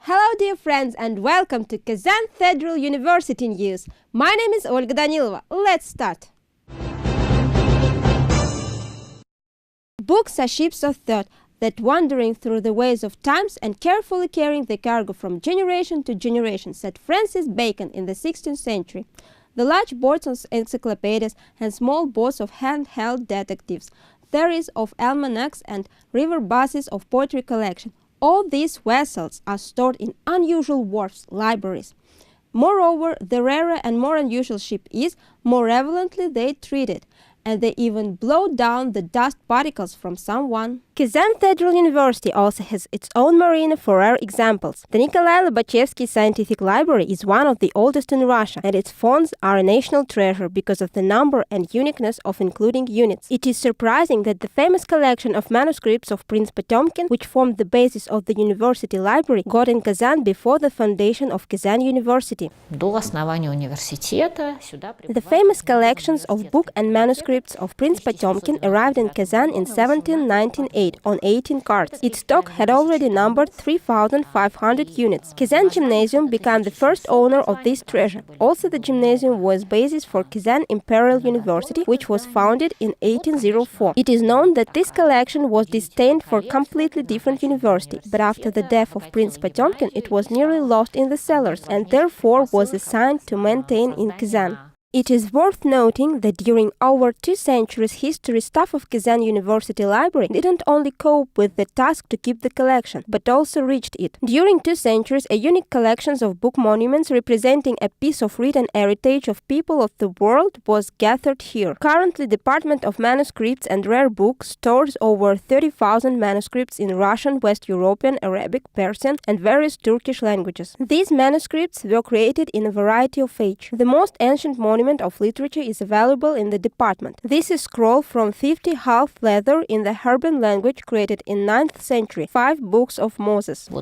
Hello dear friends and welcome to Kazan Federal University News. My name is Olga Danilova. Let's start. Books are ships of thought that wandering through the ways of times and carefully carrying the cargo from generation to generation, said Francis Bacon in the 16th century. The large boards of encyclopedias and small boards of handheld detectives, theories of almanacs and river buses of poetry collection. All these vessels are stored in unusual wharfs, libraries. Moreover, the rarer and more unusual ship is, more relevantly they treat it, and they even blow down the dust particles from someone. Kazan Federal University also has its own marina for rare examples. The Nikolai Lobachevsky Scientific Library is one of the oldest in Russia, and its fonts are a national treasure because of the number and uniqueness of including units. It is surprising that the famous collection of manuscripts of Prince Potemkin, which formed the basis of the university library, got in Kazan before the foundation of Kazan University. The famous collections of book and manuscripts of Prince Potemkin arrived in Kazan in 1798 on 18 carts. Its stock had already numbered 3,500 units. Kazan Gymnasium became the first owner of this treasure. Also, the gymnasium was basis for Kazan Imperial University, which was founded in 1804. It is known that this collection was destined for a completely different university, but after the death of Prince Potemkin, it was nearly lost in the cellars and therefore was assigned to maintain in Kazan. It is worth noting that during over 2 centuries history, staff of Kazan University Library didn't only cope with the task to keep the collection, but also reached it. During 2 centuries, a unique collection of book monuments representing a piece of written heritage of people of the world was gathered here. Currently, Department of Manuscripts and Rare Books stores over 30,000 manuscripts in Russian, West European, Arabic, Persian, and various Turkish languages. These manuscripts were created in a variety of age. The most ancient monument of literature is available in the department. This is scroll from 50 half leather in the Herban language created in 9th century, 5 books of Moses. The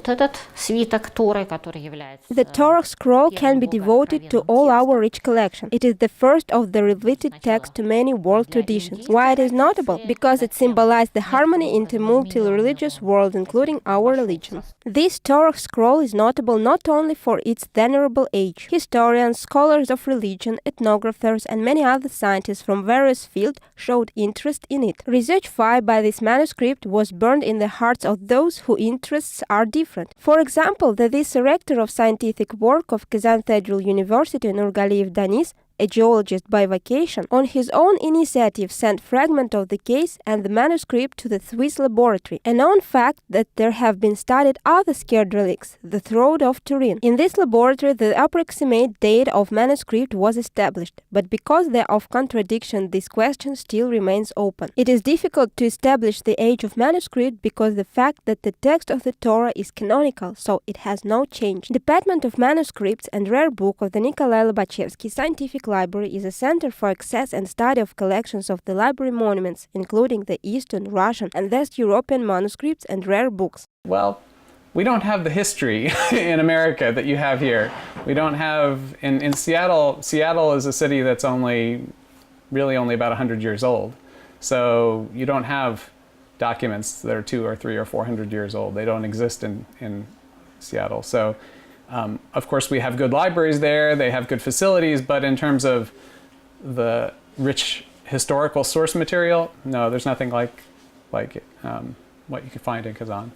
Torah scroll can be devoted to all our rich collection. It is the first of the related text to many world traditions. Why it is notable? Because it symbolizes the harmony in the multi-religious world, including our religion. This Torah scroll is notable not only for its venerable age. Historians, scholars of religion, ethnographers, and many other scientists from various fields showed interest in it. Research filed by this manuscript was burned in the hearts of those whose interests are different. For example, the director of scientific work of Kazan Federal University, Nurgaliyev Danis, a geologist by vocation, on his own initiative sent fragment of the case and the manuscript to the Swiss laboratory. A known fact that there have been studied other scarred relics, the throat of Turin. In this laboratory, the approximate date of manuscript was established, but because there of contradiction, this question still remains open. It is difficult to establish the age of manuscript because the fact that the text of the Torah is canonical, so it has no change. Department of Manuscripts and Rare Book of the Nikolai Lobachevsky Scientific Library is a center for access and study of collections of the library monuments, including the Eastern, Russian, and West European manuscripts and rare books. Well, we don't have the history in America that you have here. We don't have, in Seattle is a city that's really only about 100 years old. So you don't have documents that are 200 or 300 or 400 years old. They don't exist in Seattle. So of course, we have good libraries there, they have good facilities, but in terms of the rich historical source material, no, there's nothing like what you can find in Kazan.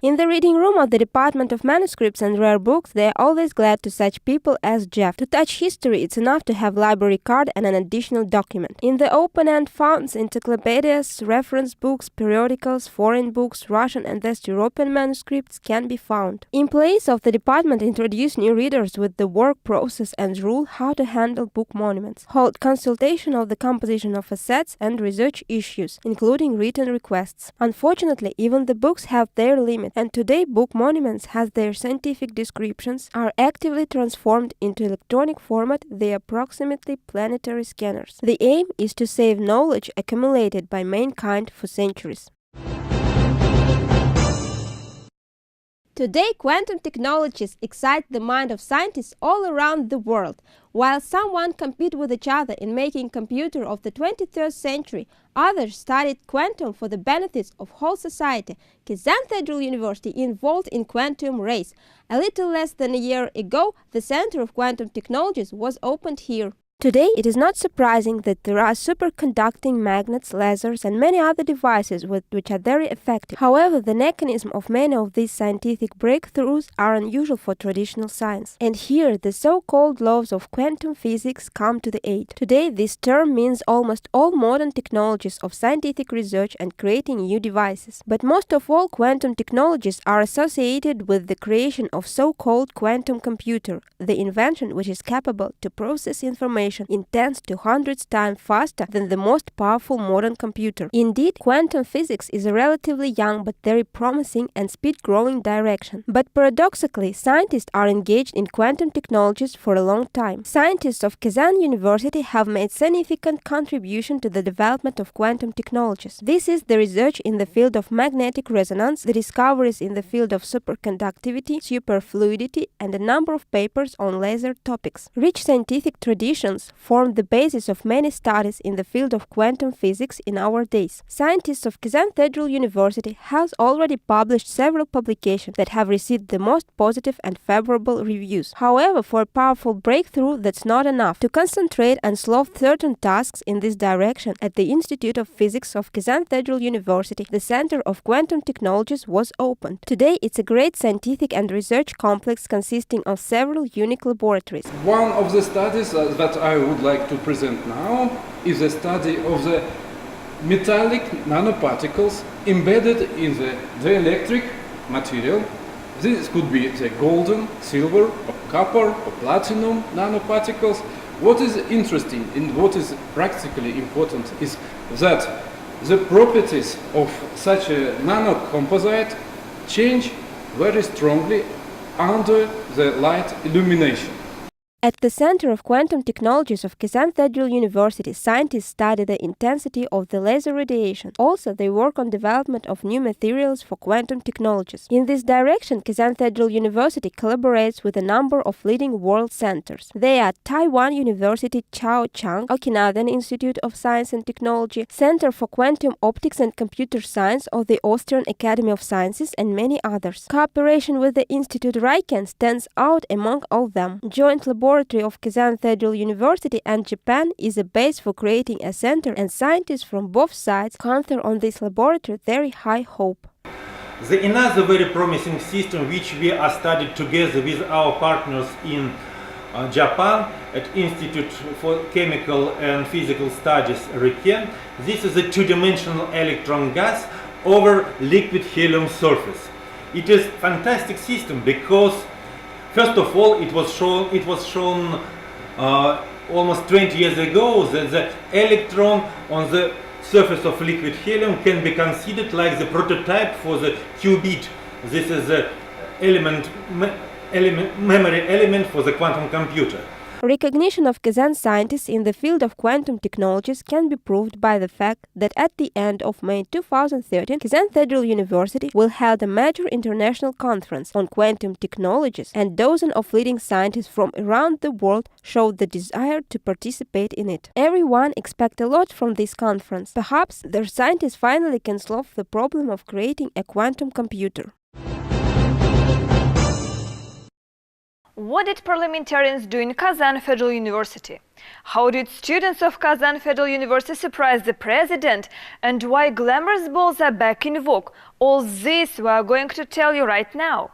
In the reading room of the Department of Manuscripts and Rare Books, they are always glad to such people as Jeff. To touch history, it's enough to have library card and an additional document. In the open-end founds, encyclopedias, reference books, periodicals, foreign books, Russian and West European manuscripts can be found. Employees of the department introduce new readers with the work process and rule how to handle book monuments, hold consultation of the composition of assets and research issues, including written requests. Unfortunately, even the books have their limits. And today book monuments, as their scientific descriptions, are actively transformed into electronic format via approximately planetary scanners. The aim is to save knowledge accumulated by mankind for centuries. Today, quantum technologies excite the mind of scientists all around the world. While some compete with each other in making computer of the 23rd century, others studied quantum for the benefits of whole society. Kazan Federal University involved in quantum race. A little less than a year ago, the Center of Quantum Technologies was opened here. Today, it is not surprising that there are superconducting magnets, lasers, and many other devices which are very effective. However, the mechanism of many of these scientific breakthroughs are unusual for traditional science. And here, the so-called laws of quantum physics come to the aid. Today, this term means almost all modern technologies of scientific research and creating new devices. But most of all, quantum technologies are associated with the creation of so-called quantum computer, the invention which is capable to process information in tens to hundreds times faster than the most powerful modern computer. Indeed, quantum physics is a relatively young but very promising and speed-growing direction. But paradoxically, scientists are engaged in quantum technologies for a long time. Scientists of Kazan University have made significant contribution to the development of quantum technologies. This is the research in the field of magnetic resonance, the discoveries in the field of superconductivity, superfluidity, and a number of papers on laser topics. Rich scientific traditions form the basis of many studies in the field of quantum physics in our days. Scientists of Kazan Federal University have already published several publications that have received the most positive and favorable reviews. However, for a powerful breakthrough, that's not enough. To concentrate and solve certain tasks in this direction, at the Institute of Physics of Kazan Federal University, the Center of Quantum Technologies was opened. Today, it's a great scientific and research complex consisting of several unique laboratories. One of the studies that I would like to present now is a study of the metallic nanoparticles embedded in the electric material. This could be the golden, silver, or copper, or platinum nanoparticles. What is interesting and what is practically important is that the properties of such a nanocomposite change very strongly under the light illumination. At the Center of Quantum Technologies of Kazan Federal University, scientists study the intensity of the laser radiation. Also, they work on development of new materials for quantum technologies. In this direction, Kazan Federal University collaborates with a number of leading world centers. They are Taiwan University Chao-Chang, Okinawan Institute of Science and Technology, Center for Quantum Optics and Computer Science of the Austrian Academy of Sciences, and many others. Cooperation with the Institute Riken stands out among all them. Joint laboratory of Kazan Federal University and Japan is a base for creating a center, and scientists from both sides confer on this laboratory very high hope. Another very promising system which we are studied together with our partners in Japan at Institute for Chemical and Physical Studies, RIKEN. This is a two-dimensional electron gas over liquid helium surface. It is a fantastic system because first of all, it was shown almost 20 years ago that the electron on the surface of liquid helium can be considered like the prototype for the qubit. This is the memory element for the quantum computer. Recognition of Kazan scientists in the field of quantum technologies can be proved by the fact that at the end of May 2013, Kazan Federal University will hold a major international conference on quantum technologies, and dozens of leading scientists from around the world showed the desire to participate in it. Everyone expects a lot from this conference. Perhaps their scientists finally can solve the problem of creating a quantum computer. What did parliamentarians do in Kazan Federal University? How did students of Kazan Federal University surprise the president? And why glamorous balls are back in vogue? All this we are going to tell you right now.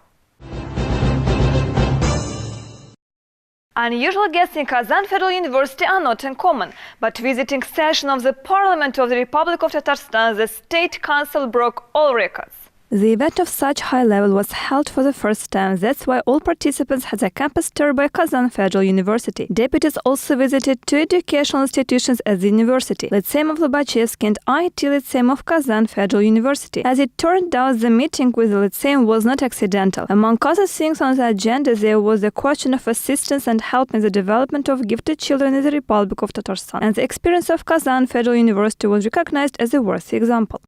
Unusual guests in Kazan Federal University are not uncommon, but visiting session of the Parliament of the Republic of Tatarstan, the State Council broke all records. The event of such high level was held for the first time. That's why all participants had their campus toured by Kazan Federal University. Deputies also visited two educational institutions at the university, Lyceum of Lobachevsky and IT Lyceum of Kazan Federal University. As it turned out, the meeting with the Lyceum was not accidental. Among other things on the agenda, there was the question of assistance and help in the development of gifted children in the Republic of Tatarstan. And the experience of Kazan Federal University was recognized as a worthy example.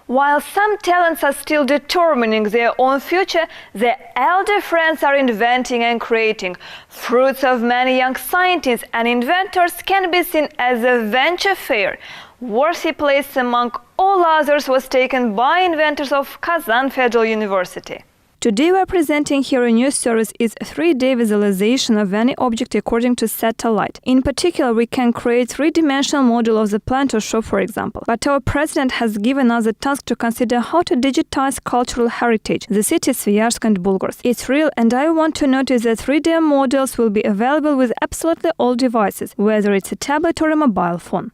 While some talents are still determining their own future, their elder friends are inventing and creating. Fruits of many young scientists and inventors can be seen as a venture fair. Worthy place among all others was taken by inventors of Kazan Federal University. Today we are presenting here a new service is 3D visualization of any object according to satellite. In particular, we can create three-dimensional model of the plant or shop, for example. But our president has given us the task to consider how to digitize cultural heritage, the cities Sviazhsk and Bulgars. It's real, and I want to notice that 3D models will be available with absolutely all devices, whether it's a tablet or a mobile phone.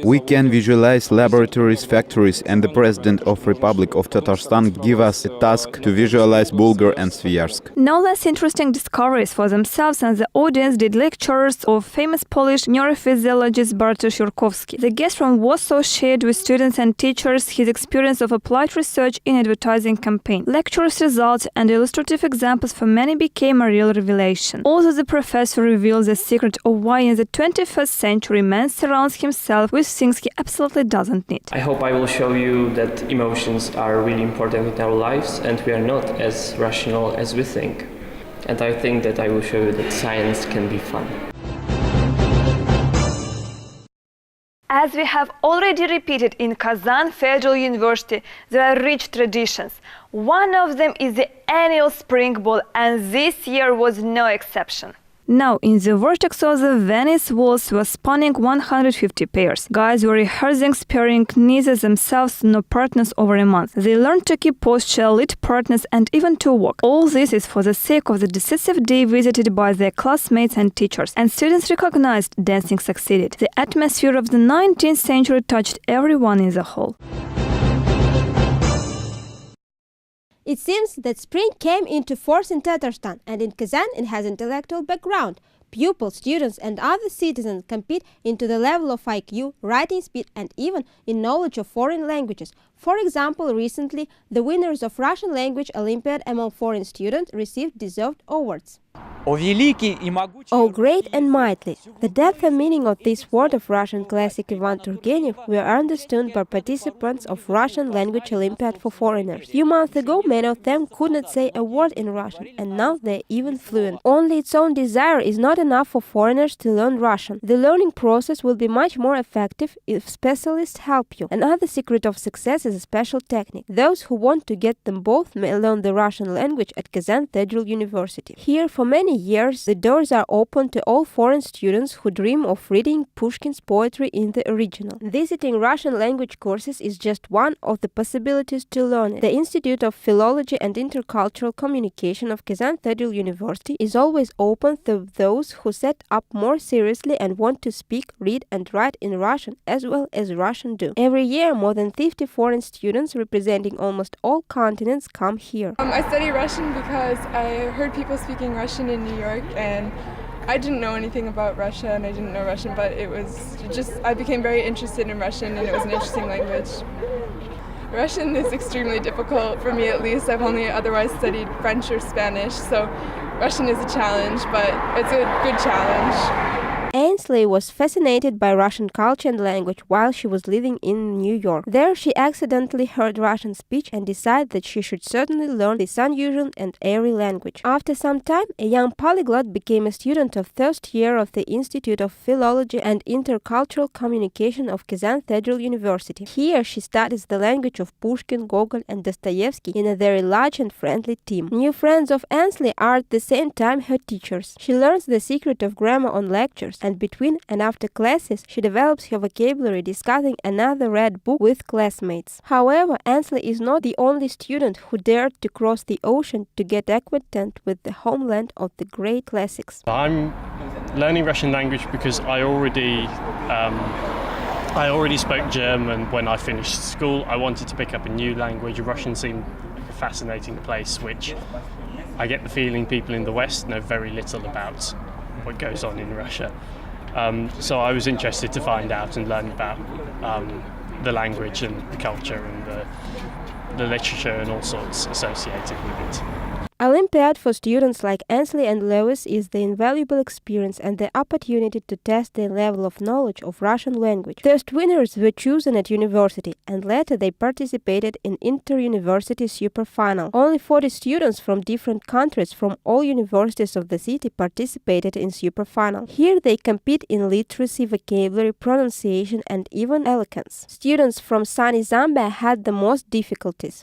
We can visualize laboratories, factories, and the president of Republic of Tatarstan give us a task to visualize Bulgar and Sviazhsk. No less interesting discoveries for themselves and the audience did lectures of famous Polish neurophysiologist Bartosz Jurkowski. The guest from Warsaw shared with students and teachers his experience of applied research in advertising campaign. Lectures, results, and illustrative examples for many became a real revelation. Also, the professor reveals the secret of why in the 21st century man surrounds himself with things he absolutely doesn't need. I hope I will show you that emotions are really important in our lives and we are not as rational as we think. And I think that I will show you that science can be fun. As we have already repeated in Kazan Federal University, there are rich traditions. One of them is the annual Spring Ball, and this year was no exception. Now, in the vortex of the Venice walls were spawning 150 pairs. Guys were rehearsing, sparing neither themselves nor partners over a month. They learned to keep posture, lead partners, and even to walk. All this is for the sake of the decisive day visited by their classmates and teachers. And students recognized dancing succeeded. The atmosphere of the 19th century touched everyone in the hall. It seems that spring came into force in Tatarstan, and in Kazan it has intellectual background. Pupils, students and other citizens compete into the level of IQ, writing speed and even in knowledge of foreign languages. For example, recently, the winners of Russian language Olympiad among foreign students received deserved awards. O great and mighty! The depth and meaning of this word of Russian classic Ivan Turgenev were understood by participants of Russian language Olympiad for foreigners. A few months ago, many of them could not say a word in Russian, and now they are even fluent. Only its own desire is not enough for foreigners to learn Russian. The learning process will be much more effective if specialists help you. Another secret of success is a special technique. Those who want to get them both may learn the Russian language at Kazan Federal University. Here, for many years, the doors are open to all foreign students who dream of reading Pushkin's poetry in the original. Visiting Russian language courses is just one of the possibilities to learn it. The Institute of Philology and Intercultural Communication of Kazan Federal University is always open to those who set up more seriously and want to speak, read and write in Russian as well as Russian do. Every year, more than 50 foreign students representing almost all continents come here. I study Russian because I heard people speaking Russian in New York, and I didn't know anything about Russia and I didn't know Russian, but it was just, I became very interested in Russian and it was an interesting language. Russian is extremely difficult for me, at least. I've only otherwise studied French or Spanish, so Russian is a challenge, but it's a good challenge. Ainsley was fascinated by Russian culture and language while she was living in New York. There she accidentally heard Russian speech and decided that she should certainly learn this unusual and airy language. After some time, a young polyglot became a student of first year of the Institute of Philology and Intercultural Communication of Kazan Federal University. Here she studies the language of Pushkin, Gogol and Dostoevsky in a very large and friendly team. New friends of Ainsley are at the same time her teachers. She learns the secret of grammar on lectures, and between and after classes, she develops her vocabulary discussing another read book with classmates. However, Ainsley is not the only student who dared to cross the ocean to get acquainted with the homeland of the great classics. I'm learning Russian language because I already spoke German when I finished school. I wanted to pick up a new language. Russian seemed like a fascinating place, which I get the feeling people in the West know very little about what goes on in Russia. So I was interested to find out and learn about the language and the culture and the literature and all sorts associated with it. Olympiad for students like Ainsley and Lewis is the invaluable experience and the opportunity to test their level of knowledge of Russian language. First winners were chosen at university, and later they participated in inter-university super final. Only 40 students from different countries from all universities of the city participated in super final. Here they compete in literacy, vocabulary, pronunciation, and even eloquence. Students from sunny Zambia had the most difficulties.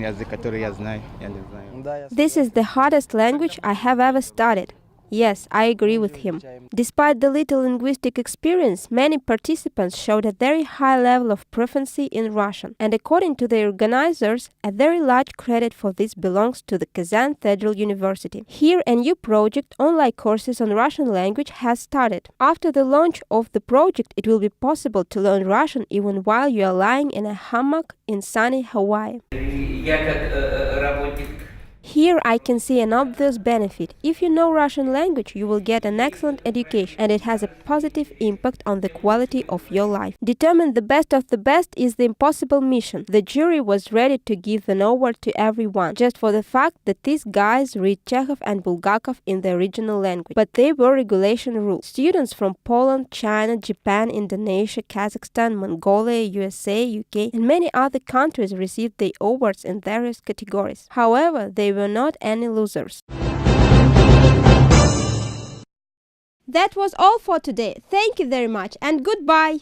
This is the hardest language I have ever studied. Yes, I agree with him. Despite the little linguistic experience, many participants showed a very high level of proficiency in Russian, and according to the organizers, a very large credit for this belongs to the Kazan Federal University. Here, a new project, online courses on Russian language, has started. After the launch of the project, it will be possible to learn Russian even while you are lying in a hammock in sunny Hawaii. Here I can see an obvious benefit. If you know Russian language, you will get an excellent education, and it has a positive impact on the quality of your life. Determine the best of the best is the impossible mission. The jury was ready to give an award to everyone, just for the fact that these guys read Chekhov and Bulgakov in the original language. But they were regulation rules. Students from Poland, China, Japan, Indonesia, Kazakhstan, Mongolia, USA, UK, and many other countries received the awards in various categories. However, they were not any losers. That was all for today. Thank you very much and goodbye!